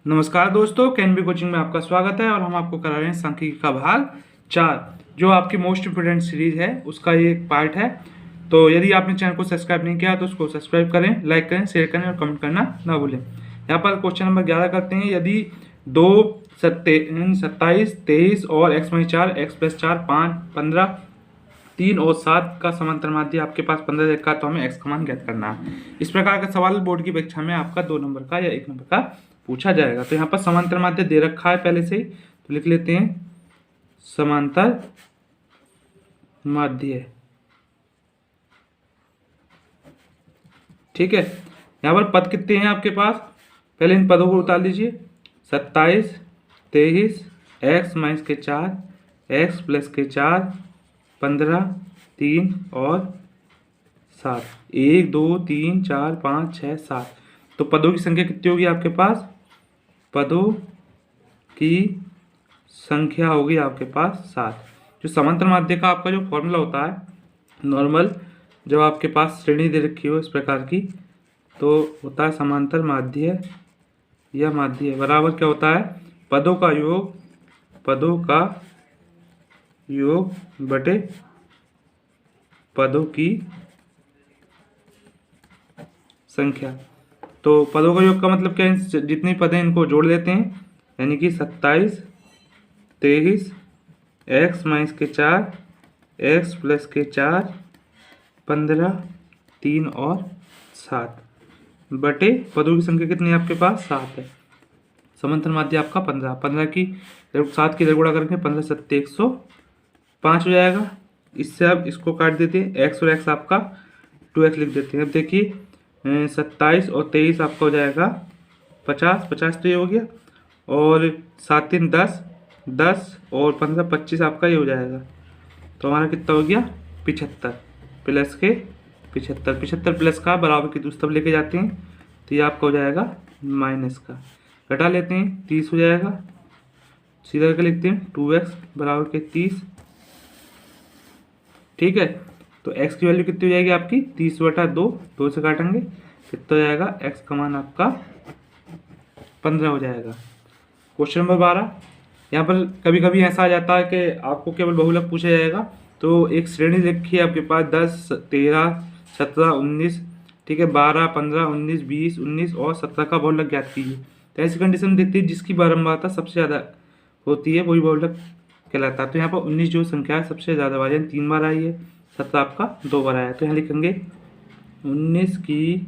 नमस्कार दोस्तों, कैनवी कोचिंग में आपका स्वागत है और हम आपको करा रहे हैं सांख्यिकी का भाग 4 जो आपकी मोस्ट इम्पोर्टेंट सीरीज है उसका ये एक पार्ट है। तो यदि आपने चैनल को सब्सक्राइब नहीं किया तो उसको सब्सक्राइब करें, लाइक करें, शेयर करें और कमेंट करना ना भूलें। यहाँ पर क्वेश्चन नंबर 11 करते हैं। यदि 2, 27, 23 और x-4, x+4, 5, 15, 3 और 7 का समांतर माध्य आपके पास 15 का, तो हमें x का मान ज्ञात करना है। इस प्रकार का सवाल बोर्ड की परीक्षा में आपका 2 नंबर का या 1 नंबर का पूछा जाएगा। तो यहाँ पर समांतर माध्य दे रखा है पहले से ही, तो लिख लेते हैं समांतर माध्य। ठीक है, यहाँ पर पद कितने हैं आपके पास, पहले इन पदों को उतार लीजिए। 27, 23, x-4, x+4, 15, 3 और 7, 1, 2, 3, 4, 5, 6, 7। तो पदों की संख्या कितनी होगी आपके पास, पदों की संख्या होगी आपके पास 7। जो समांतर माध्य का आपका जो फॉर्मूला होता है नॉर्मल, जब आपके पास श्रेणी दे रखी हो इस प्रकार की, तो होता है समांतर माध्य या माध्य बराबर क्या होता है, पदों का योग बटे पदों की संख्या। तो पदों का योग का मतलब क्या है, जितने पद हैं इनको जोड़ देते हैं, यानी कि 27, 23, x-4, x+4, 15, 3 और 7 बटे पदों की संख्या कितनी है आपके पास, 7 है। समांतर माध्य आपका 15 की 7 की इधर गुणा करेंगे, 15 7 105 हो जाएगा। इससे अब इसको काट देते हैं, x और x आपका 2x लिख देते हैं। अब देखिए 27 और 23 आपका हो जाएगा 50 तो ये हो गया, और 7 3 10 और 15 25 आपका ये हो जाएगा। तो हमारा कितना हो गया 75 प्लस के 75 प्लस का बराबर की दूसरी तरफ लेके जाते हैं, तो ये आपका हो जाएगा माइनस का, घटा लेते हैं 30 हो जाएगा। सीधा करके लिखते हैं 2x बराबर के 30। ठीक है, तो x की वैल्यू कितनी हो जाएगी आपकी 30/2, 2 से काटेंगे कितना हो जाएगा, x का मान आपका 15 हो जाएगा। क्वेश्चन नंबर 12, यहाँ पर कभी कभी ऐसा आ जाता है कि आपको केवल बहुलक पूछा जाएगा। तो एक श्रेणी लिखी है आपके पास 10, 13, 17, 19, ठीक है, 12, 15, 19, 20, 19 और 17 का बहुलक ज्ञात कीजिए। तो ऐसी कंडीशन देखती है जिसकी बारंबारता सबसे ज़्यादा होती है वही बहुलक कहलाता है। तो यहाँ पर 19 जो संख्या है सबसे ज़्यादा बार 3 बार आई है, 17 आपका 2 बार आया। तो यहाँ लिखेंगे 19 की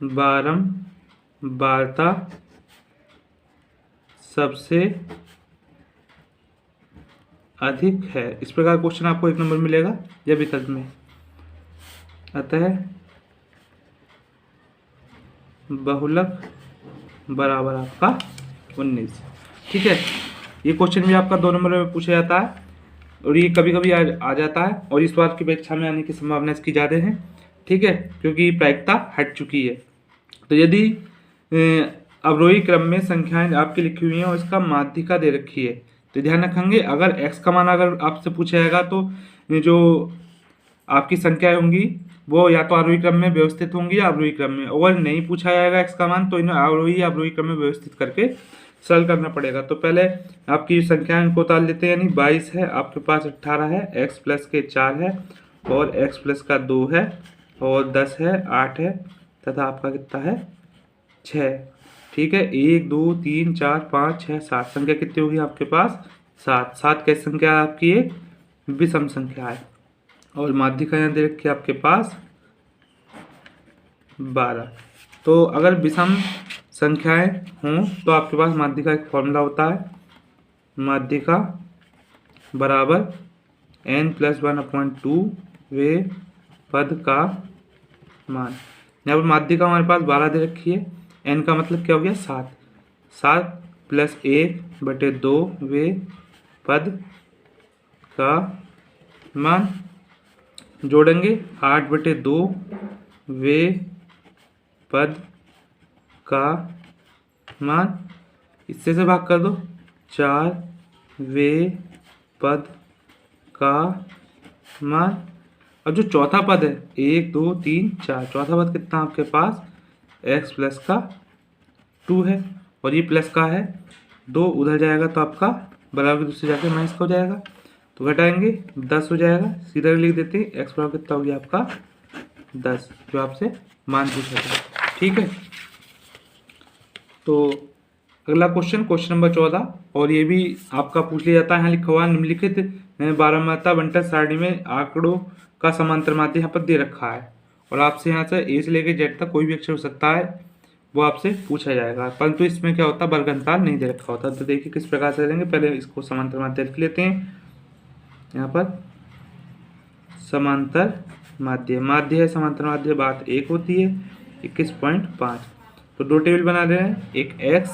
बारंबारता सबसे अधिक है। इस प्रकार क्वेश्चन आपको 1 नंबर मिलेगा या विकल्प में। अतः बहुलक बराबर आपका 19। ठीक है, ये क्वेश्चन भी आपका 2 नंबर में पूछा जाता है और ये कभी कभी आ जाता है, और इस बार की परीक्षा में आने की संभावना इसकी ज़्यादा है। ठीक है, क्योंकि प्रायिकता हट चुकी है। तो यदि अवरोही क्रम में संख्याएं आपकी लिखी हुई हैं और इसका माध्यिका दे रखी है, तो ध्यान रखेंगे अगर x का मान अगर आपसे पूछा जाएगा तो जो आपकी संख्याएं होंगी वो या तो आरोही क्रम में व्यवस्थित होंगी या अवरोही क्रम में। अगर नहीं पूछा जाएगा x का मान तो इन्हें अवरोही क्रम में व्यवस्थित करके सरल करना पड़ेगा। तो पहले आपकी संख्याएं को उतार लेते हैं, यानी 22 है आपके पास, 18 है, x+4 है और x+2 है और 10 है, 8 है तथा आपका कितना है 6। ठीक है, 1 2 3 4 5 6 7 संख्या कितनी होगी आपके पास 7 कैसी संख्या है आपकी, एक विषम संख्या है। और माध्यिका यहाँ दे रखी है आपके पास 12। तो अगर विषम संख्याएं हों तो आपके पास माध्यिका एक फॉर्मूला होता है, माध्यिका बराबर n+1/2 वे पद का मान। यहाँ पर माध्यिका हमारे पास 12 दे रखी है, n का मतलब क्या हो गया 7 + 1/2 वे पद का मान, जोड़ेंगे 8/2 वे पद का मान, इससे से भाग कर दो 4 वे पद का मान। अब जो चौथा पद है 1 2 3 4, चौथा पद कितना आपके पास x+ का 2 है और ये प्लस का है 2, उधर जाएगा तो आपका बराबर के दूसरे जाके माइनस का हो जाएगा, तो घटाएंगे 10 हो जाएगा। सीधा लिख देते हैं एक्स बराबर कितना हो गया आपका 10, जो आपसे मान पूछा था। ठीक है, तो अगला क्वेश्चन नंबर 14, और ये भी आपका पूछ लिया जाता है। यहाँ लिखा हुआ निम्नलिखित बारहमाता बंटन सारणी में आंकड़ों का समांतर माध्य यहाँ पर दे रखा है, और आपसे यहाँ से ए से लेकर जेड तक कोई भी अक्षर हो सकता है, वो आपसे पूछा जाएगा। परंतु इसमें क्या होता है, वर्ग अंतराल नहीं दे रखा होता। तो देखिए किस प्रकार से करेंगे, पहले इसको समांतर माध्य लिख लेते हैं। यहाँ पर समांतर माध्य है, समांतर माध्य बात एक होती है 21.5। तो दो टेबल बना रहे हैं, एक x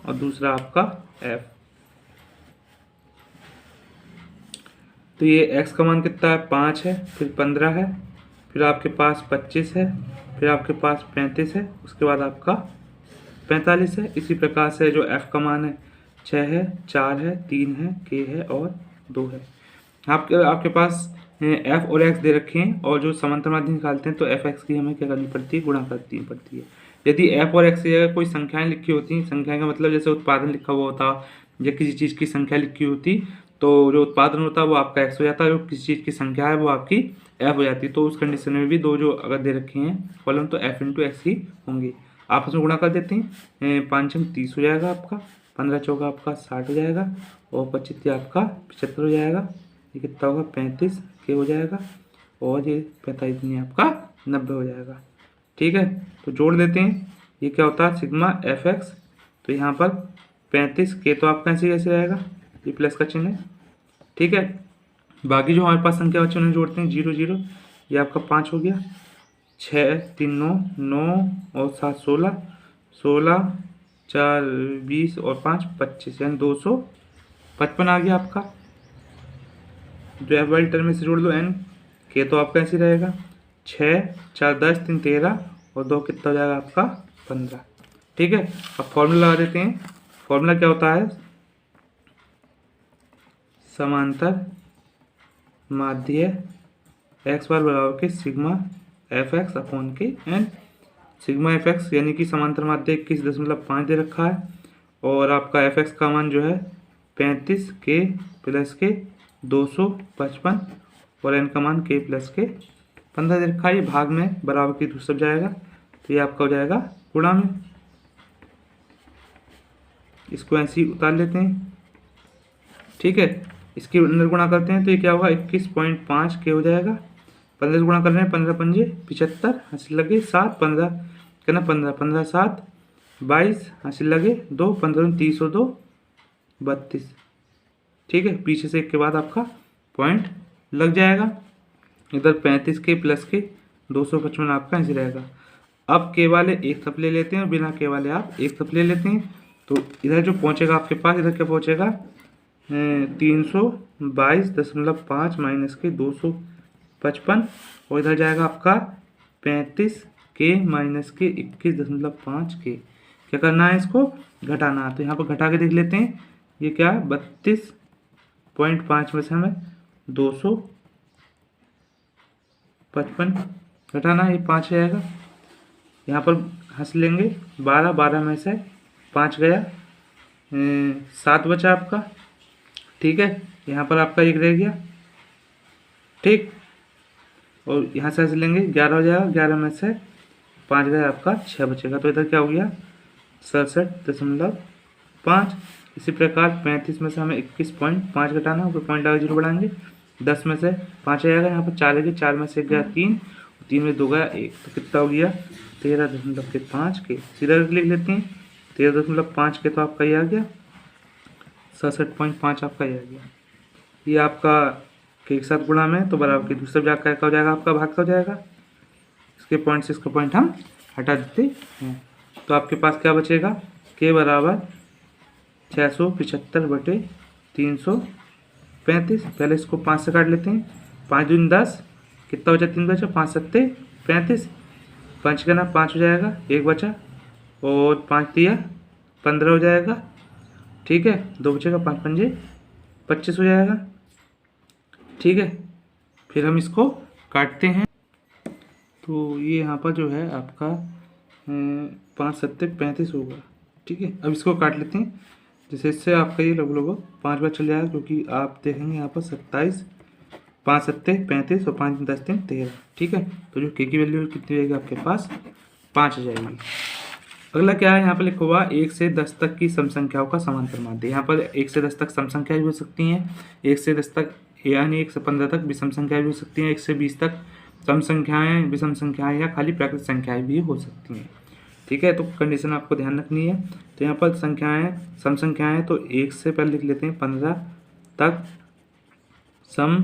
और दूसरा आपका f। तो ये x का मान कितना है 5 है, फिर 15 है, फिर आपके पास 25 है, फिर आपके पास 35 है, उसके बाद आपका 45 है। इसी प्रकार से जो f का मान है 6 है, 4 है, 3 है, k है और 2 है। आपके पास f और x दे रखे हैं, और जो समांतर माध्य निकालते हैं तो fx की हमें क्या करनी पड़ती है, गुणा करनी पड़ती है। यदि f और x की जगह कोई संख्याएं लिखी होती, संख्या का मतलब जैसे उत्पादन लिखा हुआ होता या किसी चीज़ की संख्या लिखी होती, तो जो उत्पादन होता है वो आपका x हो जाता है, जो किसी चीज़ की संख्या है वो आपकी f हो जाती है। तो उस कंडीशन में भी दो जो अगर दे रखे हैं कॉलम, तो f इंटू एक्स ही होंगे। आपस में गुणा कर देते हैं, 5 30 हो जाएगा आपका, 15 चौका आपका 60 हो जाएगा, और 25 आपका 75 हो जाएगा। ये कितना होगा 35 के हो जाएगा, और ये 45 नहीं आपका 90 हो जाएगा। ठीक है, तो जोड़ देते हैं। ये क्या होता है सिग्मा एफ एक्स, तो यहाँ पर 35 के तो आपका ऐसे कैसे रहेगा, ये प्लस का चिन्ह है। ठीक है, बाकी जो हमारे पास संख्या बच्चे उन्हें जोड़ते हैं 0 0, ये आपका 5 हो गया, 6 3 9 9 और 7 16 16 4 20 और 5 25, यानी 255 आ गया आपका। जो एफ वाली टर्म में से जोड़ दो एन के, तो आपका ऐसे रहेगा 6 4 10 3 13 और 2 कितना हो जाएगा आपका 15। ठीक है, अब फॉर्मूला लगा देते हैं। फॉर्मूला क्या होता है, समांतर माध्य एक्स बार बराबर के सिग्मा एफ एक्स अपॉन के एन। सिग्मा एफ एक्स यानी कि समांतर माध्य 21.5 दे रखा है, और आपका एफ एक्स का मान जो है 35 के प्लस के 255 और एन का मान के प्लस के 15 दे रखा है। ये भाग में बराबर की दूसरा जाएगा, तो ये आपका हो जाएगा गुणा में। इसको ऐसे ही उतार लेते हैं। ठीक है, इसके अंदर गुणा करते हैं तो ये क्या होगा 21.5 के हो जाएगा। 15 से गुणा कर रहे हैं, 15 पंजे 75, हासिल लगे 7, 15 कहना 15 15 7 22, हासिल लगे 2, 15 30 और 2 32। ठीक है, पीछे से एक के बाद आपका पॉइंट लग जाएगा। इधर 35 के प्लस के 255 आपका ऐसे रहेगा। अब के वाले एक तरफ ले लेते हैं और बिना के वाले आप एक तरफ ले लेते हैं, तो इधर जो पहुंचेगा आपके पास, इधर क्या पहुंचेगा 322.5 माइनस के 255, और इधर जाएगा आपका 35 के माइनस के 21.5 के। क्या करना है, इसको घटाना है। तो यहाँ पर घटा के देख लेते हैं, ये क्या 32.5 में से हमें 255 घटाना है, ये 5 जाएगा। यहाँ पर हंस लेंगे 12 12 में से 5 गया, 7 बचा आपका। ठीक है, यहाँ पर आपका 1 रह गया। ठीक, और यहाँ से हंस लेंगे 11 हो जाएगा, 11 में से 5 गया आपका, 6 बचेगा। तो इधर क्या हो गया 67.5। इसी प्रकार 35 में से हमें 21.5 घटाना है, ऊपर पॉइंट लगा 0 बढ़ाएंगे, 10 में से 5 आएगा, यहाँ पर 4 है, 4 में से गया 3, 3 में 2 गया 1, तो कितना हो गया 13.5 के। सीधा लिख लेते हैं 13.5 के, तो आपका ये आ गया 67.5 आपका ये आ गया। ये आपका के एक साथ गुणा में, तो बराबर की दूसरा भाग का हो जाएगा आपका, भाग का हो जाएगा। इसके पॉइंट से इसका पॉइंट हम हटा देते हैं, तो आपके पास क्या बचेगा के बराबर 675/335। पहले इसको 5 से काट लेते हैं, 5 दूनी 10, कितना बचा 3 बचा, 5 सत्ते 35, 5 का ना 5 हो जाएगा, 1 बचा, और 5 दिया 15 हो जाएगा। ठीक है, 2 बचेगा, 5 पंजे 25 हो जाएगा। ठीक है, फिर हम इसको काटते हैं, तो ये यहाँ पर जो है आपका 5 सत्ते 35 होगा। ठीक है, अब इसको काट लेते हैं। जैसे इससे आपका ये लगभग 5 बार चल जाएगा, क्योंकि आप देखेंगे यहाँ पर 27, 5 सत्ते 35 और 5 10 3 13। ठीक है, तो जो के की वैल्यू कितनी रहेगी आपके पास, 5 आ जाएगी। अगला क्या है, यहाँ पर लिखा हुआ 1 से 10 तक की सम संख्याओं का समांतर माध्य। यहाँ पर 1 से 10 तक सम संख्याएं भी हो सकती हैं, 1 से 10 तक यानी 1 से 15 तक विषम संख्याएं भी हो सकती हैं, 1 से 20 तक सम संख्याएं, विषम संख्याएं या खाली प्राकृतिक संख्याएं भी हो सकती हैं। ठीक है, तो कंडीशन आपको ध्यान रखनी है। तो यहाँ पर संख्याएं, सम संख्याएं, तो 1 से पहले लिख लेते हैं 15 तक सम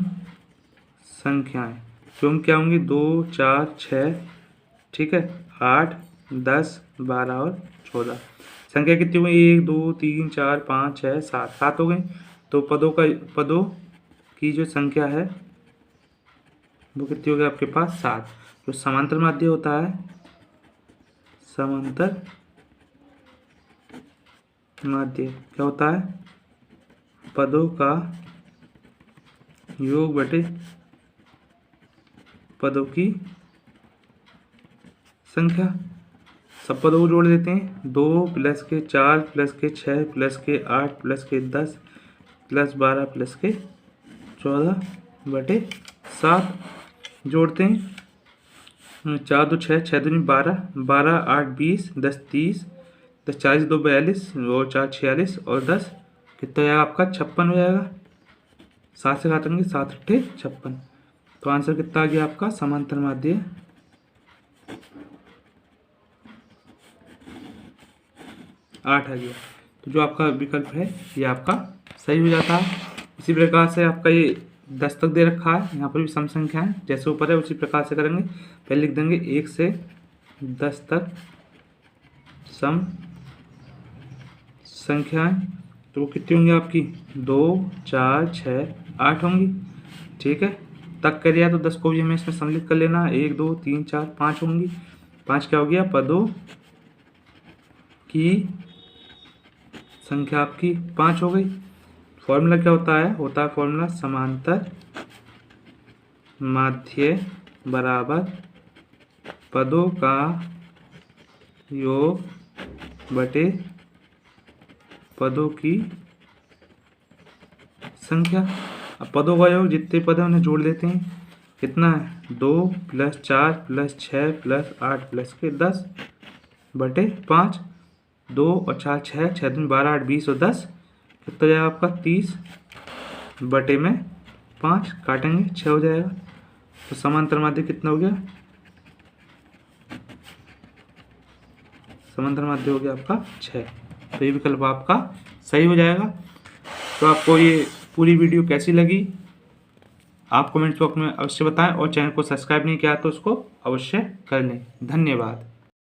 संख्याएं, जो क्या होंगी 2 4 6। ठीक है, 8 10 12 और 14। संख्या कितनी हुई, 1 2 3 4 5 6 7, 7 हो गई। तो पदों की जो संख्या है वो कितनी हो गई आपके पास, 7। जो समांतर माध्य होता है, समांतर माध्य क्या होता है, पदों का योग बटे पदों की संख्या। सब पदों को जोड़ देते हैं, 2 प्लस के 4 प्लस के 6 प्लस के 8 प्लस के 10 प्लस 12 प्लस के 14 बटे 7 जोड़ते हैं। 4 2 6, 6 2 12, 12 8 20, 10 30, 10 40 2 42 और 4 46 और 10 कितना जाएगा आपका 56 हो जाएगा। 7 से काटेंगे, 7 8 56। तो आंसर कितना आ गया आपका, समांतर माध्य 8 आ गया। तो जो आपका विकल्प है ये आपका सही हो जाता है। इसी प्रकार से आपका ये 10 तक दे रखा है, यहाँ पर भी सम संख्या है, जैसे ऊपर है उसी प्रकार से करेंगे। पहले लिख देंगे 1 से 10 तक सम संख्याएं, तो वो कितनी होंगी आपकी, 2 4 6 8 होंगी। ठीक है, तक कर दिया तो 10 को भी हमें इसमें सम्मिलित कर लेना, 1 2 3 4 5 होंगी। 5 क्या हो गया, पदों की संख्या आपकी 5 हो गई। फॉर्मूला क्या होता है फॉर्मूला समांतर माध्य बराबर पदों का योग बटे पदों की संख्या। अब पदों का योग, जितने पद हैं उन्हें जोड़ देते हैं। कितना है, 2 प्लस 4 प्लस 6 प्लस 8 प्लस के 10 बटे 5। 2 और 4 6, 6 दूनी 12 8 20 और 10 कितना जाएगा आपका 30 बटे में 5, काटेंगे 6 हो जाएगा। तो समांतर माध्य कितना हो गया, समांतर माध्य हो गया आपका 6। तो ये विकल्प आपका सही हो जाएगा। तो आपको ये पूरी वीडियो कैसी लगी आप कमेंट बॉक्स में अवश्य बताएं, और चैनल को सब्सक्राइब नहीं किया तो उसको अवश्य कर लें। धन्यवाद।